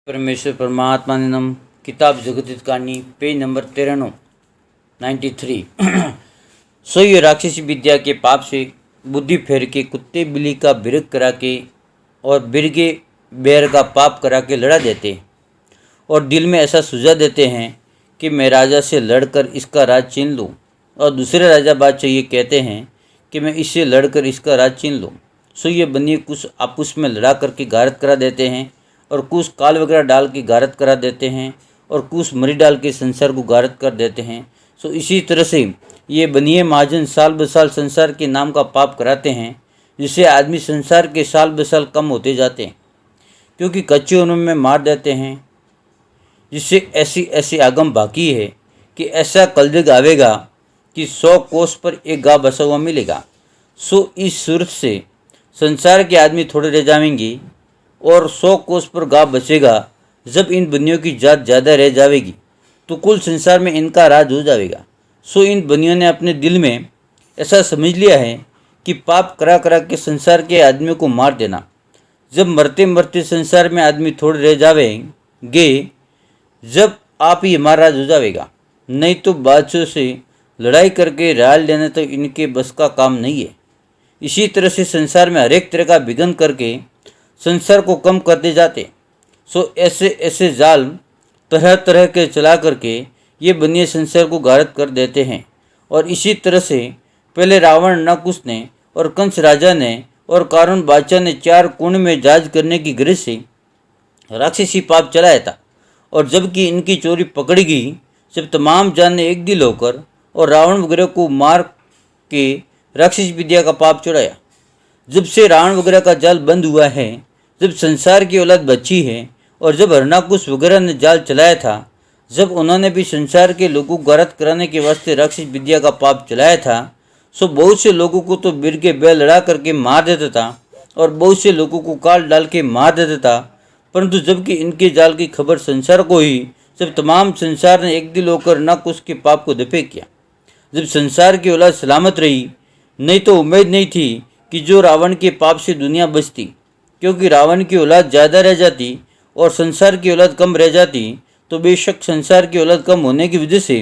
परमेश्वर परमात्मानंदम किताब जगत कहानी पेज नंबर 93 सो ये राक्षसी विद्या के पाप से बुद्धि फेर के कुत्ते बिल्ली का बिरग करा के और बिरगे बैर का पाप करा के लड़ा देते और दिल में ऐसा सुझा देते हैं कि मैं राजा से लड़कर इसका राज छीन लूँ। और दूसरे राजा बादशाह ये कहते हैं कि मैं इससे लड़कर इसका राज छीन लूँ। सो ये बनिए कुछ आपस में लड़ा करके गारत करा देते हैं और कुछ काल वगैरह डाल के गारत करा देते हैं और कुछ मरी डाल के संसार को गारत कर देते हैं। सो इसी तरह से ये बनिए महाजन साल ब साल संसार के नाम का पाप कराते हैं, जिससे आदमी संसार के साल ब साल कम होते जाते हैं, क्योंकि कच्चे उन्म में मार देते हैं। जिससे ऐसी ऐसी आगम बाकी है कि ऐसा कलयुग आवेगा कि 100 कोस पर एक गाँव बसा हुआ मिलेगा। सो इस सूरत से संसार के आदमी थोड़े रह जाएंगे और 100 कोस पर गाँव बचेगा। जब इन बनियों की जात ज़्यादा रह जाएगी तो कुल संसार में इनका राज हो जाएगा। सो इन बनियों ने अपने दिल में ऐसा समझ लिया है कि पाप करा करा के संसार के आदमियों को मार देना। जब मरते मरते संसार में आदमी थोड़े रह जाएंगे, जब आप ही हमारा राज हो जाएगा। नहीं तो बादशाह से लड़ाई करके राज लेना तो इनके बस का काम नहीं है। इसी तरह से संसार में हर एक तरह का विघन करके संसार को कम करते जाते। सो ऐसे ऐसे जाल तरह तरह के चला करके ये बनिए संसार को गारत कर देते हैं। और इसी तरह से पहले रावण नकुश ने और कंस राजा ने और कारण बादशाह ने 4 कोण में जाज करने की गरज से राक्षसी पाप चलाया था। और जबकि इनकी चोरी पकड़ी गई, जब तमाम जान ने एक दिल होकर और रावण वगैरह को मार के राक्षस विद्या का पाप चढ़ाया। जब से रावण वगैरह का जाल बंद हुआ है, जब संसार की औलाद बची है और जब हरणाकुश वगैरह ने जाल चलाया था, जब उन्होंने भी संसार के लोगों को गारत कराने के वास्ते राक्षस विद्या का पाप चलाया था, सो बहुत से लोगों को तो बिर के बैल लड़ा करके मार देता था और बहुत से लोगों को काल डाल के मार देता था। परंतु जबकि इनके जाल की खबर संसार को ही, जब तमाम संसार ने एक दिल होकर नकुश के पाप को दफे किया, जब संसार की औलाद सलामत रही, नहीं तो उम्मीद नहीं थी कि जो रावण के पाप से दुनिया बचती, क्योंकि रावण की औलाद ज़्यादा रह जाती और संसार की औलाद कम रह जाती तो बेशक संसार की औलाद कम होने की वजह से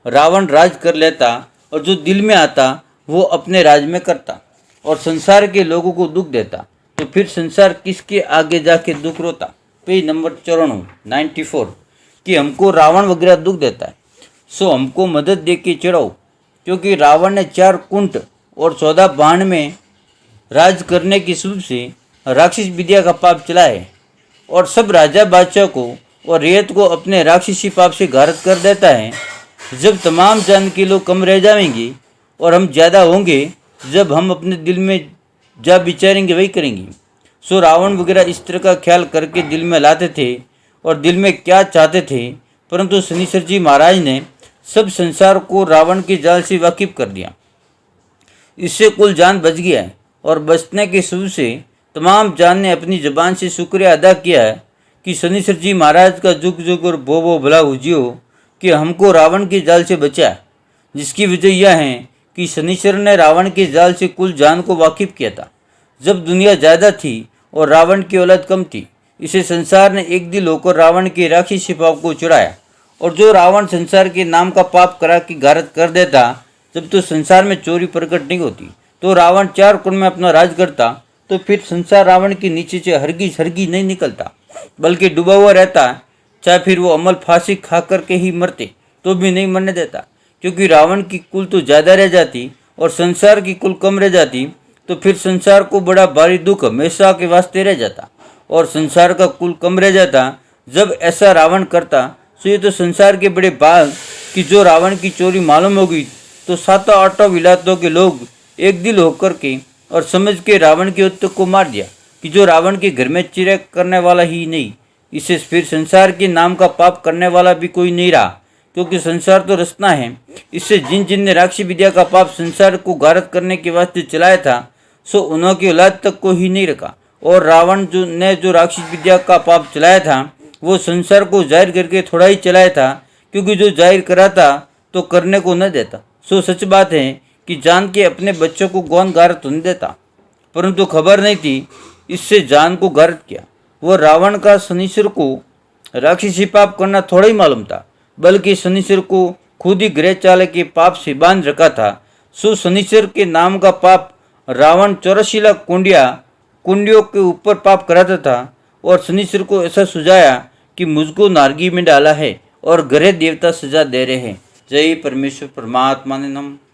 रावण राज कर लेता और जो दिल में आता वो अपने राज में करता और संसार के लोगों को दुख देता। तो फिर संसार किसके आगे जाके दुख रोता। पेज नंबर 94 कि हमको रावण वगैरह दुख देता है, सो हमको मदद दे के चढ़ाओ, क्योंकि रावण ने 4 कुंट और 14 बाण में राज करने की शुभ से राक्षस विद्या का पाप चलाए है और सब राजा बादशाह को और रेत को अपने राक्षसी पाप से गारत कर देता है। जब तमाम जान के लोग कम रह जाएंगे और हम ज़्यादा होंगे, जब हम अपने दिल में जा विचारेंगे वही करेंगे। सो रावण वगैरह इस तरह का ख्याल करके दिल में लाते थे और दिल में क्या चाहते थे, परंतु शनिश्चर जी महाराज ने सब संसार को रावण के जाल से वाकिफ कर दिया। इससे कुल जान बच गया है और बचने के शुभ से तमाम जान ने अपनी ज़बान से शुक्रिया अदा किया है कि शनिश्चर जी महाराज का जुग जुग और बो भला हुजियो कि हमको रावण के जाल से बचा। जिसकी वजह यह है कि शनिश्चर ने रावण के जाल से कुल जान को वाकिफ किया था जब दुनिया ज़्यादा थी और रावण की औलाद कम थी। इसे संसार ने एक दिल होकर रावण के राक्षसी पाप को चुराया। और जो रावण संसार के नाम का पाप करा की गारत कर देता, जब तो संसार में चोरी प्रकट नहीं होती तो रावण 4 कोण में अपना राज करता, तो फिर संसार रावण के नीचे से हरगिज नहीं निकलता, बल्कि डूबा हुआ रहता। चाहे फिर वो अमल फांसी खा करके ही मरते तो भी नहीं मरने देता, क्योंकि रावण की कुल तो ज़्यादा रह जाती और संसार की कुल कम रह जाती, तो फिर संसार को बड़ा भारी दुख हमेशा के वास्ते रह जाता और संसार का कुल कम रह जाता। जब ऐसा रावण करता, तो ये तो संसार के बड़े भाग कि जो रावण की चोरी मालूम होगी तो 7-8 विलायतों के लोग एक दिल होकर के और समझ के रावण के उत्तक को मार दिया कि जो रावण के घर में चिरे करने वाला ही नहीं, इससे फिर संसार के नाम का पाप करने वाला भी कोई नहीं रहा, क्योंकि संसार तो रचना है। इससे जिन जिन ने राक्षसी विद्या का पाप संसार को गारत करने के वास्ते चलाया था, सो उन्होंने औलाद तक को ही नहीं रखा। और रावण जो राक्षस विद्या का पाप चलाया था वो संसार को जाहिर करके थोड़ा ही चलाया था, क्योंकि जो जाहिर कराता तो करने को न देता। सो सच बात है कि जान के अपने बच्चों को गौन गारत होने देता, परंतु खबर नहीं थी इससे जान को गारत किया। वो रावण का शनिश्चर को राक्षसी पाप करना थोड़ा ही मालूम था, बल्कि शनिश्चर को खुद ही गृह चालय के पाप से बांध रखा था। सो शनिश्चर के नाम का पाप रावण 84 लाख कुंडियों के ऊपर पाप कराता था और शनिश्चर को ऐसा सुझाया कि मुझको नारगी में डाला है और ग्रह देवता सजा दे रहे हैं। जय परमेश्वर परमात्मा ने नमः।